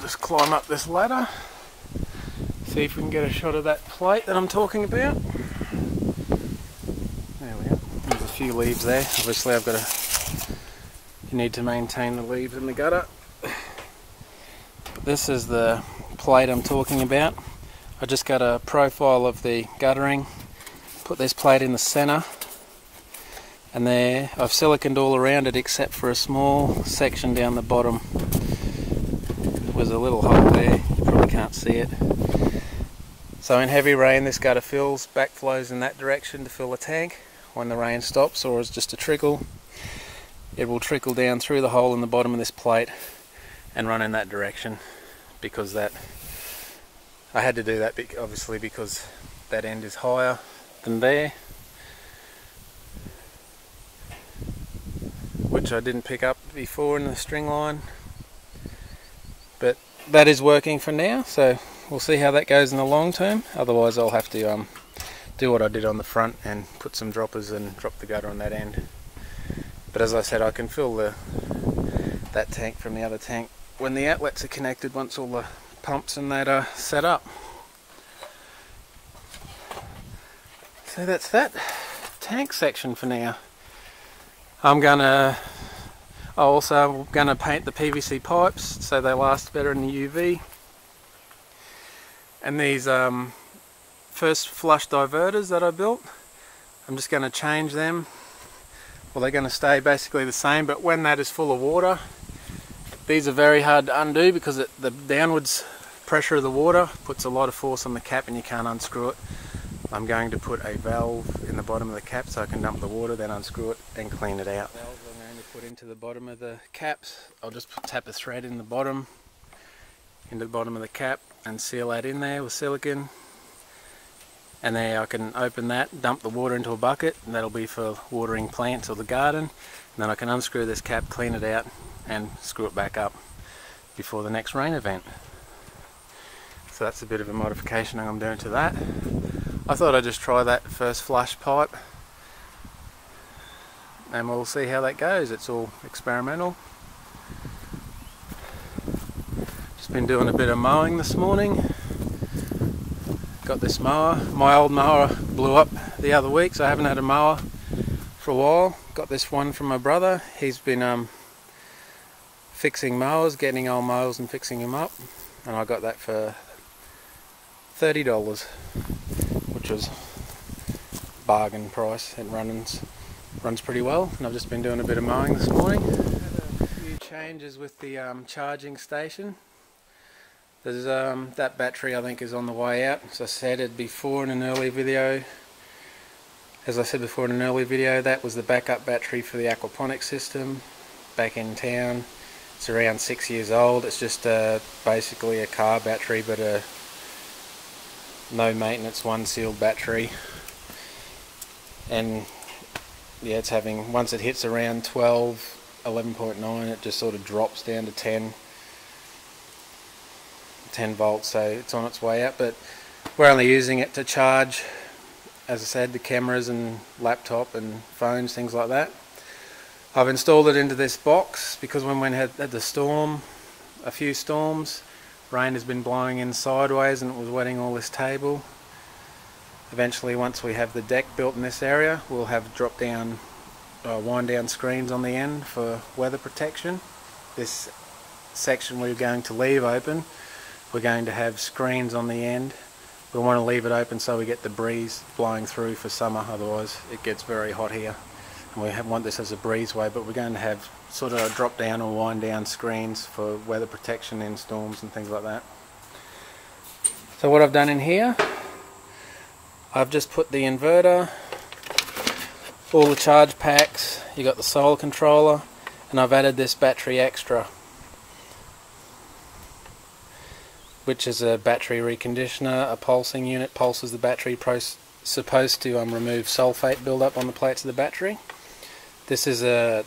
just climb up this ladder, see if we can get a shot of that plate that I'm talking about. There we are. There's a few leaves there. Obviously I've got to, you need to maintain the leaves in the gutter. But this is the plate I'm talking about. I just got a profile of the guttering, put this plate in the centre, and there I've siliconed all around it except for a small section down the bottom. There was a little hole there, you probably can't see it. So in heavy rain this gutter fills, backflows in that direction to fill the tank. When the rain stops, or is just a trickle, it will trickle down through the hole in the bottom of this plate and run in that direction, because that I had to do that obviously because that end is higher than there, which I didn't pick up before in the string line, but that is working for now, so we'll see how that goes in the long term. Otherwise I'll have to do what I did on the front and put some droppers and drop the gutter on that end. But as I said, I can fill that tank from the other tank when the outlets are connected, once all the pumps and that are set up. So that's that tank section for now. I'm also gonna paint the PVC pipes so they last better in the UV. And these first flush diverters that I built, I'm just going to change them. Well, they're going to stay basically the same, but when that is full of water, these are very hard to undo because the downwards pressure of the water puts a lot of force on the cap and you can't unscrew it. I'm going to put a valve in the bottom of the cap so I can dump the water, then unscrew it and clean it out. The valve I'm going to put into the bottom of the caps, I'll just tap a thread in the bottom, into the bottom of the cap and seal that in there with silicone. And there I can open that, dump the water into a bucket, and that'll be for watering plants or the garden. And then I can unscrew this cap, clean it out, and screw it back up before the next rain event. So that's a bit of a modification I'm doing to that. I thought I'd just try that first flush pipe, and we'll see how that goes. It's all experimental. Just been doing a bit of mowing this morning. Got this mower. My old mower blew up the other week, so I haven't had a mower for a while. Got this one from my brother. He's been fixing mowers, getting old mowers and fixing them up, and I got that for $30, which was bargain price. It runs pretty well, and I've just been doing a bit of mowing this morning. Had a few changes with the charging station. There's that battery I think is on the way out. As I said before in an early video, that was the backup battery for the aquaponics system back in town. It's around 6 years old. It's just basically a car battery, but a no maintenance one sealed battery. And yeah, it's having, once it hits around 11.9, it just sort of drops down to 10 volts, so it's on its way out. But we're only using it to charge, as I said, the cameras and laptop and phones, things like that. I've installed it into this box because when we had the storm, a few storms, rain has been blowing in sideways and it was wetting all this table. Eventually, once we have the deck built in this area, we'll have drop down, wind down screens on the end for weather protection. This section we're going to leave open, we're going to have screens on the end. We want to leave it open so we get the breeze blowing through for summer, otherwise it gets very hot here. And we want this as a breezeway, but we're going to have sort of drop down or wind down screens for weather protection in storms and things like that. So what I've done in here, I've just put the inverter, all the charge packs, you got the solar controller, and I've added this battery extra, which is a battery reconditioner. A pulsing unit pulses the battery, supposed to remove sulfate buildup on the plates of the battery. This is a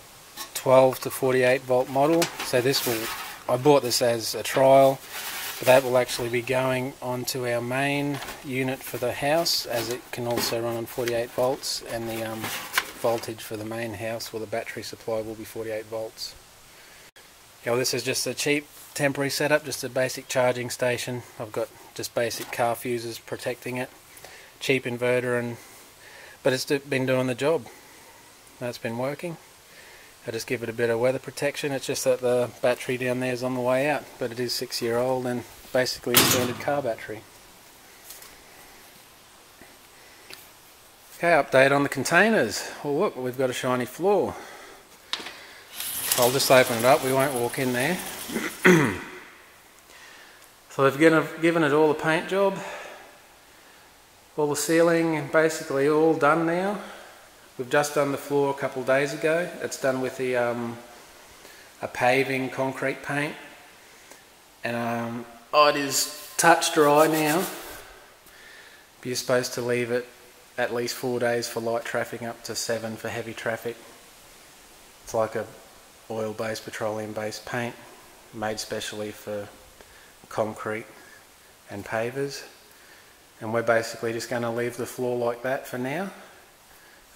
12 to 48 volt model, so I bought this as a trial, but that will actually be going onto our main unit for the house, as it can also run on 48 volts, and the voltage for the main house or the battery supply will be 48 volts. Now this is just a cheap temporary setup, just a basic charging station. I've got just basic car fuses protecting it, cheap inverter, but it's been doing the job. That's been working. I just give it a bit of weather protection. It's just that the battery down there is on the way out, but it is 6-year-old and basically a standard car battery. Okay, update on the containers. Well, look, we've got a shiny floor. I'll just open it up, we won't walk in there. So we've given it all the paint job, all the sealing, basically all done now. We've just done the floor a couple of days ago. It's done with the a paving concrete paint, and it is touch dry now. But you're supposed to leave it at least 4 days for light traffic, up to 7 for heavy traffic. It's like a oil-based, petroleum-based paint made specially for concrete and pavers, and we're basically just going to leave the floor like that for now.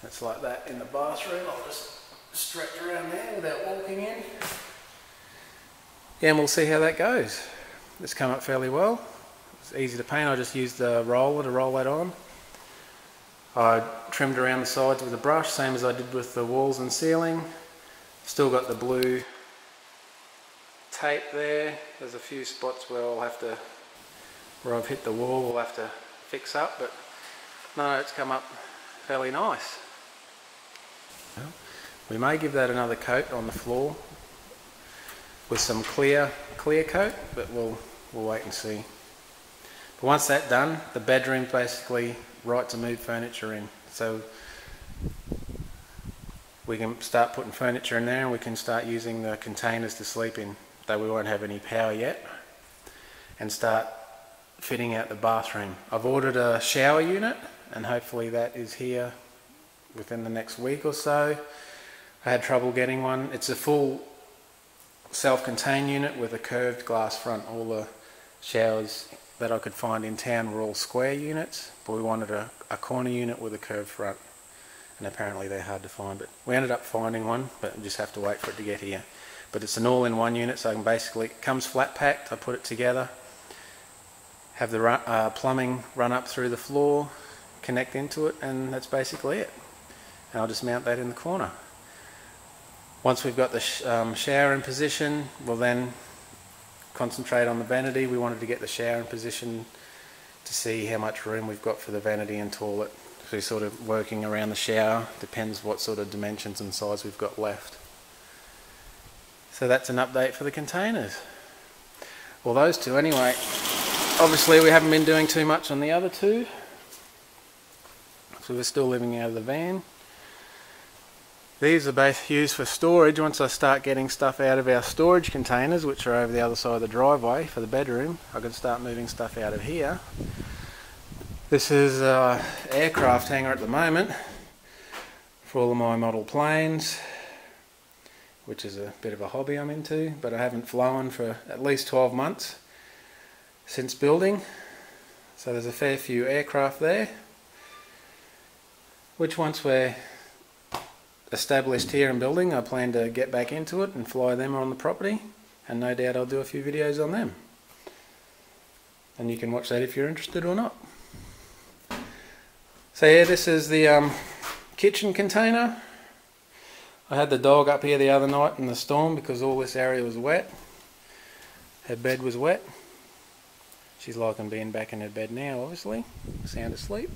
It's like that in the bathroom. I'll just stretch around there without walking in. Yeah, and we'll see how that goes. It's come up fairly well. It's easy to paint. I just used the roller to roll that on. I trimmed around the sides with a brush, same as I did with the walls and ceiling. Still got the blue tape there. There's a few spots where where I've hit the wall, we'll have to fix up, but no, it's come up fairly nice. We may give that another coat on the floor with some clear coat, but we'll wait and see. But once that's done, the bedroom's basically right to move furniture in. So we can start putting furniture in there, and we can start using the containers to sleep in, though we won't have any power yet, and start fitting out the bathroom. I've ordered a shower unit, and hopefully that is here within the next week or so. I had trouble getting one. It's a full self-contained unit with a curved glass front. All the showers that I could find in town were all square units, but we wanted a corner unit with a curved front, and apparently they're hard to find, but we ended up finding one, but we just have to wait for it to get here. But it's an all-in-one unit, so I can basically, it comes flat packed. I put it together, have the plumbing run up through the floor, connect into it, and that's basically it. And I'll just mount that in the corner. Once we've got the shower in position, we'll then concentrate on the vanity. We wanted to get the shower in position to see how much room we've got for the vanity and toilet. So we're sort of working around the shower, depends what sort of dimensions and size we've got left. So that's an update for the containers. Well, those two anyway. Obviously we haven't been doing too much on the other two, so we're still living out of the van. These are both used for storage. Once I start getting stuff out of our storage containers, which are over the other side of the driveway for the bedroom, I can start moving stuff out of here. This is an aircraft hangar at the moment for all of my model planes, which is a bit of a hobby I'm into, but I haven't flown for at least 12 months since building. So there's a fair few aircraft there, which once we're established here in building, I plan to get back into it and fly them on the property, and no doubt I'll do a few videos on them, and you can watch that if you're interested or not. So yeah, this is the kitchen container. I had the dog up here the other night in the storm because all this area was wet. Her bed was wet. She's liking being back in her bed now, obviously, sound asleep.